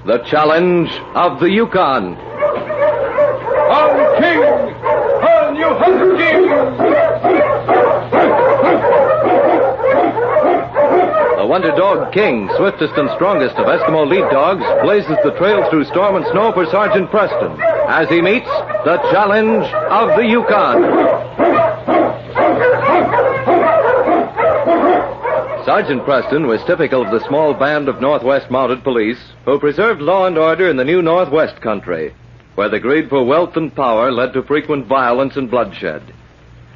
The Challenge of the Yukon. On King! On you King! The Wonder Dog King, swiftest and strongest of Eskimo lead dogs, blazes the trail through storm and snow for Sergeant Preston as he meets the Challenge of the Yukon. Sergeant Preston was typical of the small band of Northwest Mounted Police who preserved law and order in the new Northwest country, where the greed for wealth and power led to frequent violence and bloodshed.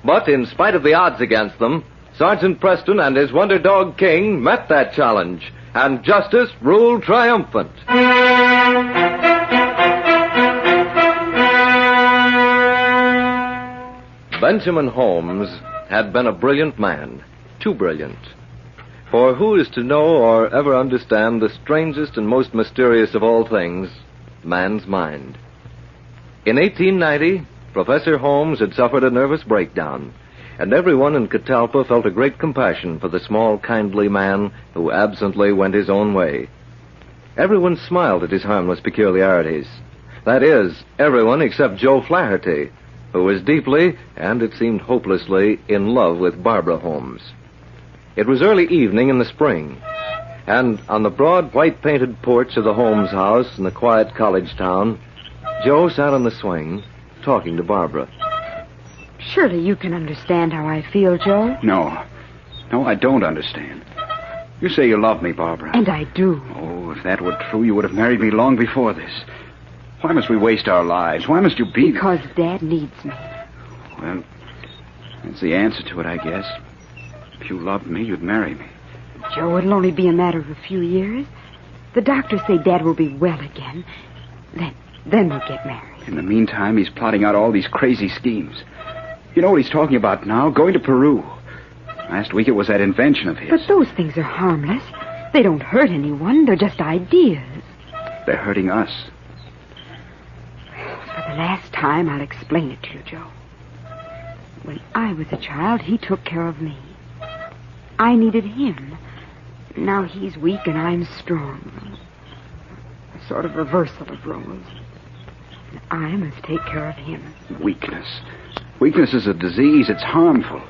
But in spite of the odds against them, Sergeant Preston and his Wonder Dog King met that challenge, and justice ruled triumphant. Benjamin Holmes had been a brilliant man, too brilliant. For who is to know or ever understand the strangest and most mysterious of all things, man's mind? In 1890, Professor Holmes had suffered a nervous breakdown, and everyone in Catalpa felt a great compassion for the small, kindly man who absently went his own way. Everyone smiled at his harmless peculiarities. That is, everyone except Joe Flaherty, who was deeply, and it seemed hopelessly, in love with Barbara Holmes. It was early evening in the spring, and on the broad, white-painted porch of the Holmes house in the quiet college town, Joe sat on the swing, talking to Barbara. Surely you can understand how I feel, Joe. No, I don't understand. You say you love me, Barbara. And I do. Oh, if that were true, you would have married me long before this. Why must we waste our lives? Why must you be... Because Dad needs me. Well, that's the answer to it, I guess. If you loved me, you'd marry me. Joe, it'll only be a matter of a few years. The doctors say Dad will be well again. Then we'll get married. In the meantime, he's plotting out all these crazy schemes. You know what he's talking about now? Going to Peru. Last week it was that invention of his. But those things are harmless. They don't hurt anyone. They're just ideas. They're hurting us. For the last time, I'll explain it to you, Joe. When I was a child, he took care of me. I needed him. Now he's weak and I'm strong. A sort of reversal of roles. I must take care of him. Weakness. Weakness is a disease. It's harmful.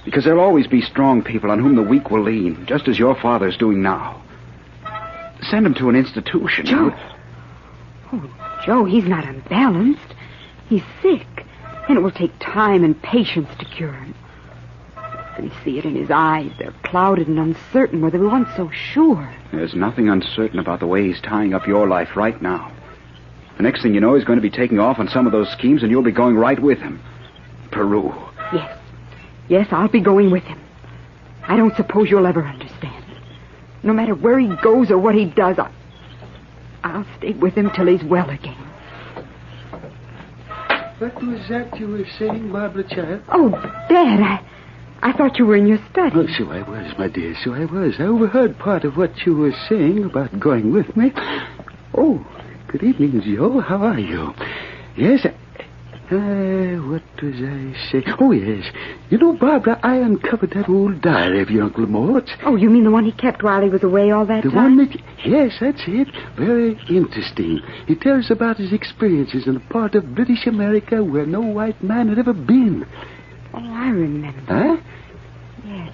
Because there'll always be strong people on whom the weak will lean, just as your father's doing now. Send him to an institution. Joe. Oh, Joe, he's not unbalanced. He's sick. And it will take time and patience to cure him. I see it in his eyes. They're clouded and uncertain where they were once so sure. There's nothing uncertain about the way he's tying up your life right now. The next thing you know, he's going to be taking off on some of those schemes, and you'll be going right with him. Peru. Yes, I'll be going with him. I don't suppose you'll ever understand. No matter where he goes or what he does, I'll stay with him till he's well again. What was that you were saying, Barbara, child? Oh, Dad, I thought you were in your study. Oh, so I was, my dear, so I was. I overheard part of what you were saying about going with me. Oh, good evening, Joe. How are you? Yes, what was I saying? Oh, yes. You know, Barbara, I uncovered that old diary of your Uncle Mort's. Oh, you mean the one he kept while he was away all that time? The one that... Yes, that's it. Very interesting. He tells about his experiences in a part of British America where no white man had ever been. Oh, I remember. Huh? Yes,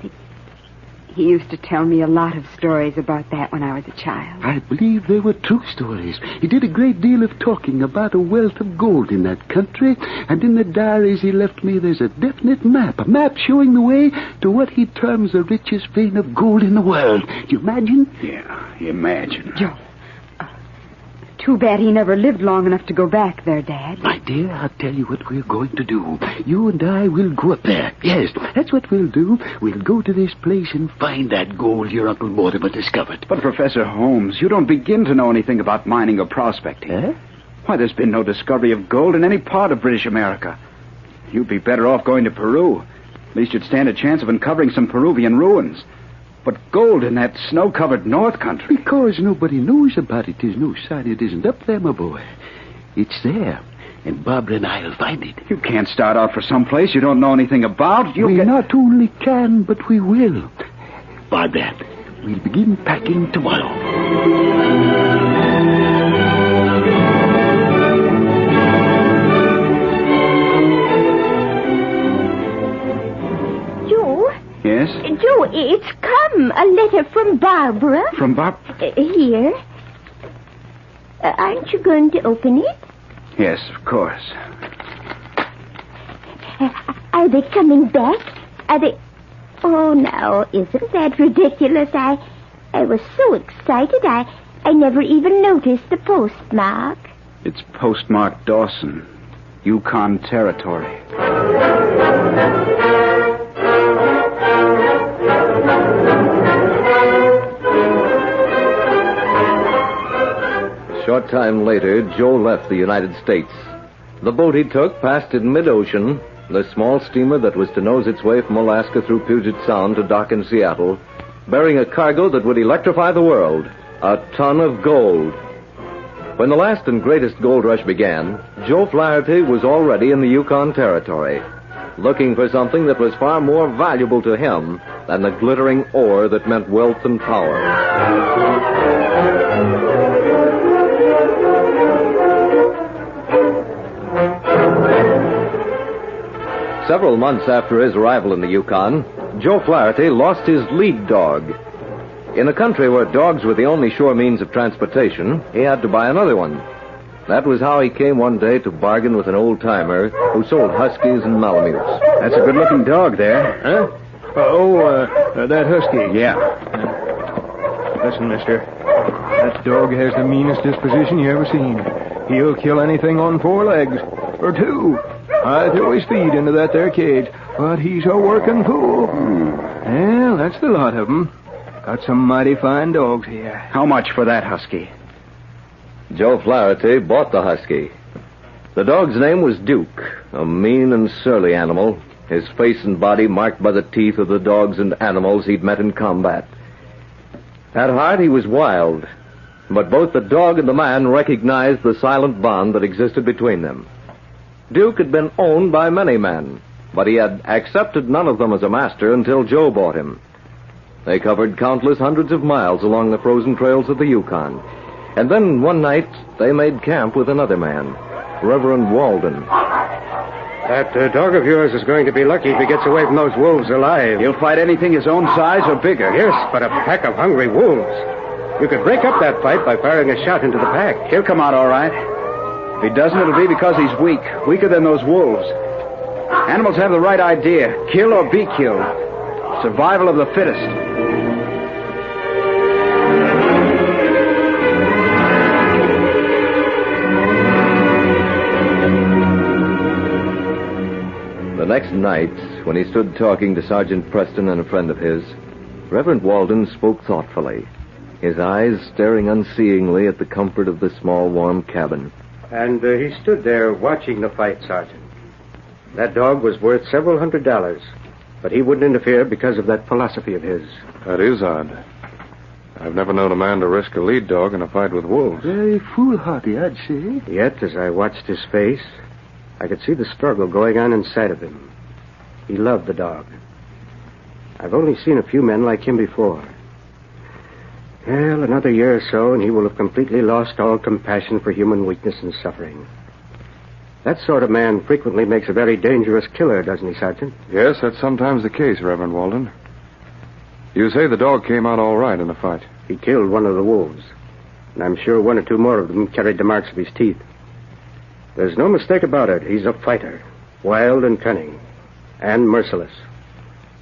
he used to tell me a lot of stories about that when I was a child. I believe they were true stories. He did a great deal of talking about a wealth of gold in that country, and in the diaries he left me there's a definite map, a map showing the way to what he terms the richest vein of gold in the world. Do you imagine? Yeah, imagine. Joe, too bad he never lived long enough to go back there, Dad. My dear, I'll tell you what we're going to do. You and I will go up there. Yes, that's what we'll do. We'll go to this place and find that gold your Uncle Mortimer discovered. But, Professor Holmes, you don't begin to know anything about mining or prospecting. Huh? Why, there's been no discovery of gold in any part of British America. You'd be better off going to Peru. At least you'd stand a chance of uncovering some Peruvian ruins. But gold in that snow-covered North Country... Because nobody knows about it. There's no sign it isn't up there, my boy. It's there, and Barbara and I'll find it. You can't start out for some place you don't know anything about. We not only can, but we will. Barbara, we'll begin packing tomorrow. It's come. A letter from Barbara. From Bob? Here. Aren't you going to open it? Yes, of course. Are they coming back? Are they... Oh, now, isn't that ridiculous? I was so excited, I never even noticed the postmark. It's postmarked Dawson, Yukon Territory. A short time later, Joe left the United States. The boat he took passed in mid-ocean, the small steamer that was to nose its way from Alaska through Puget Sound to dock in Seattle, bearing a cargo that would electrify the world, a ton of gold. When the last and greatest gold rush began, Joe Flaherty was already in the Yukon Territory, looking for something that was far more valuable to him than the glittering ore that meant wealth and power. Several months after his arrival in the Yukon, Joe Flaherty lost his lead dog. In a country where dogs were the only sure means of transportation, he had to buy another one. That was how he came one day to bargain with an old-timer who sold huskies and malamutes. That's a good-looking dog there. Huh? That husky. Yeah. Listen, mister. That dog has the meanest disposition you ever seen. He'll kill anything on 4 legs. Or 2. I throw his feed into that there cage, but he's a working fool. Well, that's the lot of 'em. Got some mighty fine dogs here. How much for that husky? Joe Flaherty bought the husky. The dog's name was Duke, a mean and surly animal, his face and body marked by the teeth of the dogs and animals he'd met in combat. At heart, he was wild, but both the dog and the man recognized the silent bond that existed between them. Duke had been owned by many men, but he had accepted none of them as a master until Joe bought him. They covered countless hundreds of miles along the frozen trails of the Yukon. And then one night, they made camp with another man, Reverend Walden. That dog of yours is going to be lucky if he gets away from those wolves alive. He'll fight anything his own size or bigger. Yes, but a pack of hungry wolves. You could break up that fight by firing a shot into the pack. He'll come out all right. If he doesn't, it'll be because he's weak, weaker than those wolves. Animals have the right idea, kill or be killed. Survival of the fittest. The next night, when he stood talking to Sergeant Preston and a friend of his, Reverend Walden spoke thoughtfully, his eyes staring unseeingly at the comfort of the small, warm cabin. And he stood there watching the fight, Sergeant. That dog was worth several $100s, but he wouldn't interfere because of that philosophy of his. That is odd. I've never known a man to risk a lead dog in a fight with wolves. Very foolhardy, I'd say. Yet, as I watched his face, I could see the struggle going on inside of him. He loved the dog. I've only seen a few men like him before. Well, another year or so, and he will have completely lost all compassion for human weakness and suffering. That sort of man frequently makes a very dangerous killer, doesn't he, Sergeant? Yes, that's sometimes the case, Reverend Walden. You say the dog came out all right in the fight. He killed one of the wolves, and I'm sure 1 or 2 more of them carried the marks of his teeth. There's no mistake about it. He's a fighter, wild and cunning, and merciless.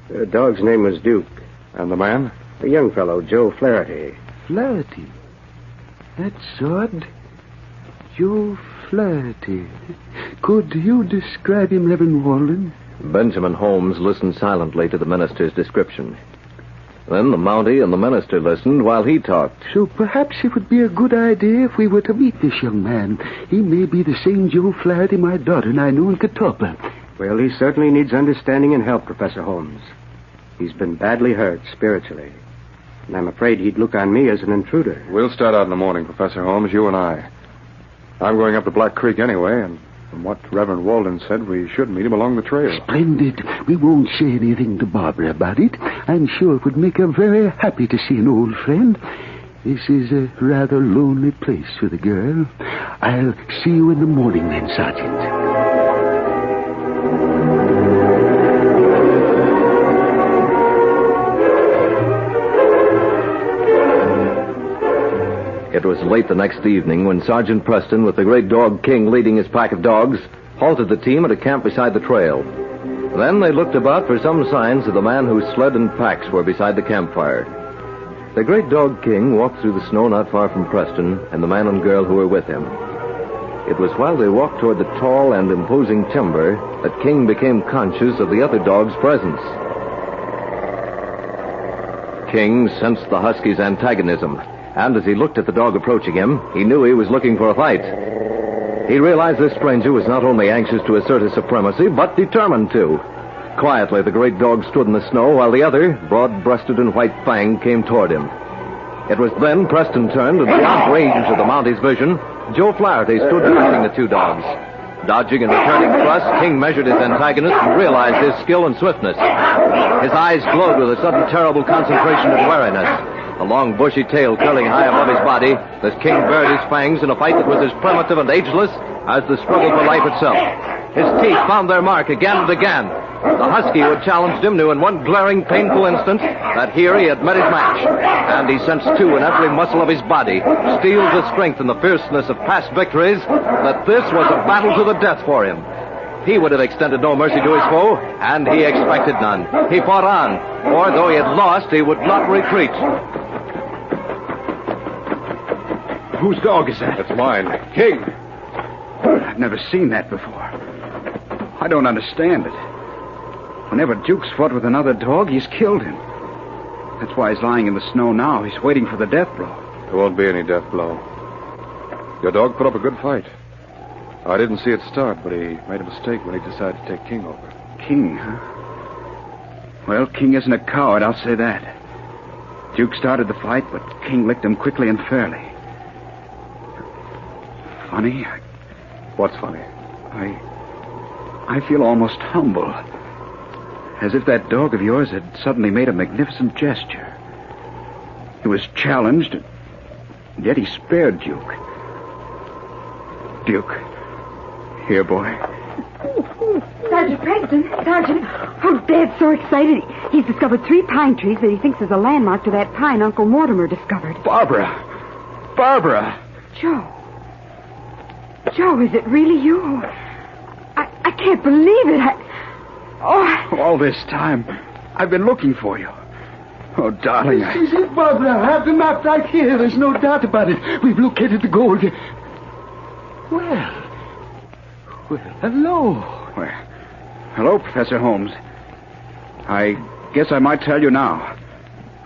The dog's name was Duke. And the man? A young fellow, Joe Flaherty. Flaherty? That's odd. Joe Flaherty. Could you describe him, Reverend Walden? Benjamin Holmes listened silently to the minister's description. Then the Mountie and the minister listened while he talked. So perhaps it would be a good idea if we were to meet this young man. He may be the same Joe Flaherty my daughter and I knew in Catawba. Well, he certainly needs understanding and help, Professor Holmes. He's been badly hurt spiritually, and I'm afraid he'd look on me as an intruder. We'll start out in the morning, Professor Holmes, you and I. I'm going up to Black Creek anyway, and from what Reverend Walden said, we should meet him along the trail. Splendid. We won't say anything to Barbara about it. I'm sure it would make her very happy to see an old friend. This is a rather lonely place for the girl. I'll see you in the morning then, Sergeant. It was late the next evening when Sergeant Preston, with the great dog King leading his pack of dogs, halted the team at a camp beside the trail. Then they looked about for some signs of the man whose sled and packs were beside the campfire. The great dog King walked through the snow not far from Preston and the man and girl who were with him. It was while they walked toward the tall and imposing timber that King became conscious of the other dog's presence. King sensed the husky's antagonism, and as he looked at the dog approaching him, he knew he was looking for a fight. He realized this stranger was not only anxious to assert his supremacy, but determined to. Quietly, the great dog stood in the snow, while the other, broad-breasted and white-fanged, came toward him. It was then Preston turned, and beyond range of the Mounties' vision, Joe Flaherty stood facing the two dogs. Dodging and returning thrust, King measured his antagonist and realized his skill and swiftness. His eyes glowed with a sudden terrible concentration of wariness. A long bushy tail curling high above his body, this King bared his fangs in a fight that was as primitive and ageless as the struggle for life itself. His teeth found their mark again and again. The husky who had challenged him knew in one glaring, painful instant that here he had met his match. And he sensed, too, in every muscle of his body, steeled with strength and the fierceness of past victories, that this was a battle to the death for him. He would have extended no mercy to his foe, and he expected none. He fought on, for though he had lost, he would not retreat. Whose dog is that? It's mine. King. I've never seen that before. I don't understand it. Whenever Duke's fought with another dog, he's killed him. That's why he's lying in the snow now. He's waiting for the death blow. There won't be any death blow. Your dog put up a good fight. I didn't see it start, but he made a mistake when he decided to take King over. King, huh? Well, King isn't a coward, I'll say that. Duke started the fight, but King licked him quickly and fairly. Funny? What's funny? I feel almost humble. As if that dog of yours had suddenly made a magnificent gesture. He was challenged, and yet he spared Duke. Duke, here, boy. Sergeant Preston, Sergeant. Oh, Dad's so excited. He's discovered 3 pine trees that he thinks is a landmark to that pine Uncle Mortimer discovered. Barbara! Barbara! Joe. Joe, is it really you? I can't believe it. All this time, I've been looking for you. Oh, darling, This is it, Barbara. I have the map right here. There's no doubt about it. We've located the gold. Well, hello. Well, hello, Professor Holmes. I guess I might tell you now.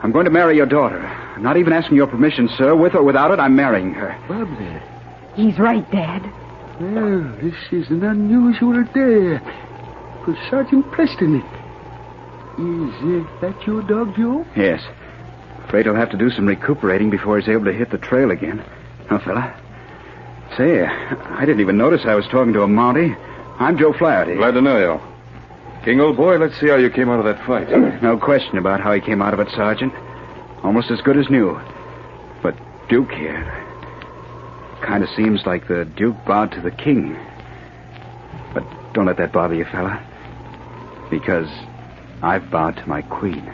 I'm going to marry your daughter. I'm not even asking your permission, sir. With or without it, I'm marrying her. Barbara. He's right, Dad. Well, this is an unusual day for Sergeant Preston. Is that your dog, Joe? Yes. Afraid he'll have to do some recuperating before he's able to hit the trail again. Huh, fella? Say, I didn't even notice I was talking to a Mountie. I'm Joe Flaherty. Glad to know you. King, old boy, let's see how you came out of that fight. No question about how he came out of it, Sergeant. Almost as good as new. But Duke here... kind of seems like the Duke bowed to the King. But don't let that bother you, fella. Because I've bowed to my Queen.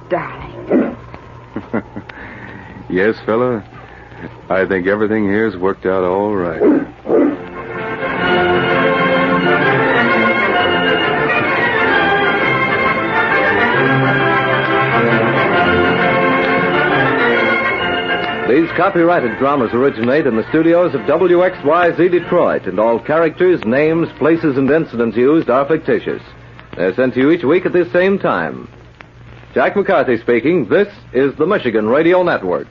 Darling. Yes, fella. I think everything here's worked out all right. These copyrighted dramas originate in the studios of WXYZ Detroit, and all characters, names, places, and incidents used are fictitious. They're sent to you each week at this same time. Jack McCarthy speaking. This is the Michigan Radio Network.